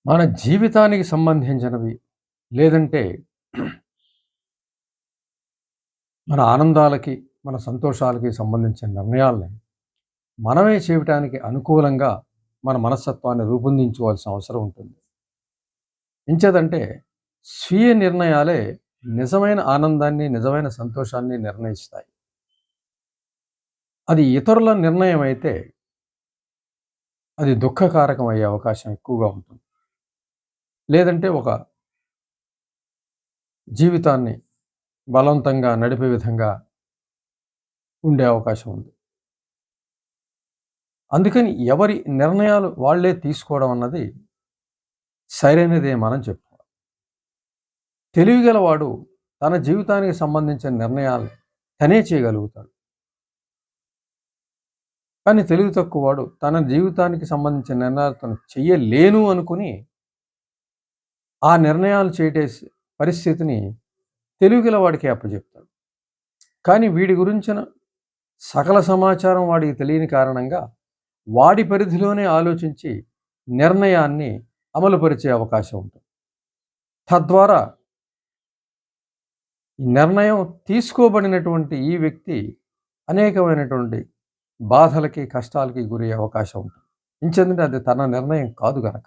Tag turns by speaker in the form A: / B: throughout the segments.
A: మన జీవితానికి సంబంధించినవి లేదంటే మన ఆనందాలకి, మన సంతోషాలకి సంబంధించిన నిర్ణయాల్ని మనమే చేయటానికి అనుకూలంగా మన మనస్తత్వాన్ని రూపొందించుకోవాల్సిన అవసరం ఉంటుంది. ఎంచేదంటే స్వీయ నిర్ణయాలే నిజమైన ఆనందాన్ని, నిజమైన సంతోషాన్ని నిర్ణయిస్తాయి. అది ఇతరుల నిర్ణయం అయితే అది దుఃఖకారకం అయ్యే అవకాశం ఎక్కువగా ఉంటుంది. లేదంటే ఒక జీవితాన్ని బలవంతంగా నడిపే విధంగా ఉండే అవకాశం ఉంది. అందుకని ఎవరి నిర్ణయాలు వాళ్ళే తీసుకోవడం అన్నది సరైనదేమని చెప్పుకోవాలి. తెలివిగలవాడు తన జీవితానికి సంబంధించిన నిర్ణయాలు తనే చేయగలుగుతాడు. కానీ తెలివి తక్కువవాడు తన జీవితానికి సంబంధించిన నిర్ణయాలు తను చెయ్యలేను అనుకుని ఆ నిర్ణయాలు చేయటేసి పరిస్థితిని తెలివిగలవాడికి అప్పచెప్తాడు. కానీ వీడి గురించిన సకల సమాచారం వాడికి తెలియని కారణంగా వాడి పరిధిలోనే ఆలోచించి నిర్ణయాన్ని అమలుపరిచే అవకాశం ఉంటుంది. తద్వారా ఈ నిర్ణయం తీసుకోబడినటువంటి ఈ వ్యక్తి అనేకమైనటువంటి బాధలకి, కష్టాలకి గురయ్యే అవకాశం ఉంటుంది. ఇంచేతంటే అది తన నిర్ణయం కాదు గనక.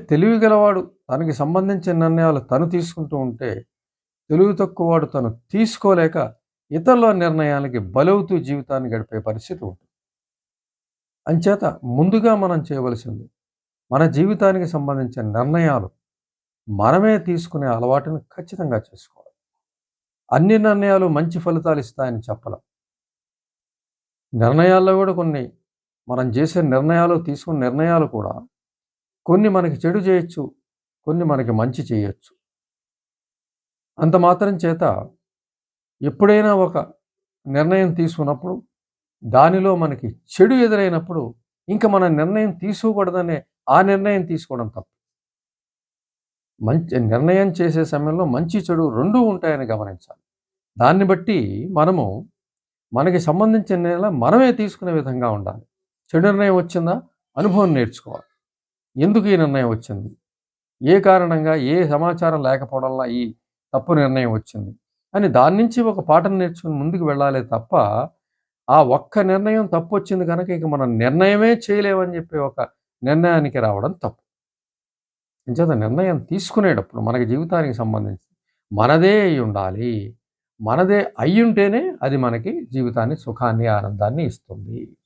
A: తెలివి గలవాడు తనకి సంబంధించిన నిర్ణయాలు తను తీసుకుంటూ ఉంటే, తెలివి తక్కువవాడు తను తీసుకోలేక ఇతరుల నిర్ణయాలకి బలవుతూ జీవితాన్ని గడిపే పరిస్థితి ఉంటుంది. అంచేత ముందుగా మనం చేయవలసింది మన జీవితానికి సంబంధించిన నిర్ణయాలు మనమే తీసుకునే అలవాటును ఖచ్చితంగా చేసుకోవాలి. అన్ని నిర్ణయాలు మంచి ఫలితాలు ఇస్తాయని చెప్పలేం. నిర్ణయాల్లో కూడా కొన్ని మనం చేసే నిర్ణయాలు, తీసుకున్న నిర్ణయాలు కూడా కొన్ని మనకి చెడు చేయొచ్చు, కొన్ని మనకి మంచి చేయొచ్చు. అంత మాత్రం చేత ఎప్పుడైనా ఒక నిర్ణయం తీసుకున్నప్పుడు దానిలో మనకి చెడు ఎదురైనప్పుడు ఇంక మన నిర్ణయం తీసుకోకూడదనే ఆ నిర్ణయం తీసుకోవడం తప్పు. మంచి నిర్ణయం చేసే సమయంలో మంచి చెడు రెండూ ఉంటాయని గమనించాలి. దాన్ని బట్టి మనకి సంబంధించిన నిర్ణయం మనమే తీసుకునే విధంగా ఉండాలి. చెడు నిర్ణయం వచ్చిందా? అనుభవం నేర్చుకోవాలి. ఎందుకు ఈ నిర్ణయం వచ్చింది? ఏ కారణంగా, ఏ సమాచారం లేకపోవడం వల్ల ఈ తప్పు నిర్ణయం వచ్చింది అని దాని నుంచి ఒక పాఠం నేర్చుకుని ముందుకు వెళ్ళాలి తప్ప, ఆ ఒక్క నిర్ణయం తప్పు వచ్చింది కనుక ఇక మనం నిర్ణయమే చేయలేమని చెప్పి ఒక నిర్ణయానికి రావడం తప్పు. అంచేత నిర్ణయం తీసుకునేటప్పుడు మనకి జీవితానికి సంబంధించి మనదే అయి ఉండాలి. మనదే అయ్యుంటేనే అది మనకి జీవితాన్ని, సుఖాన్ని, ఆనందాన్ని ఇస్తుంది.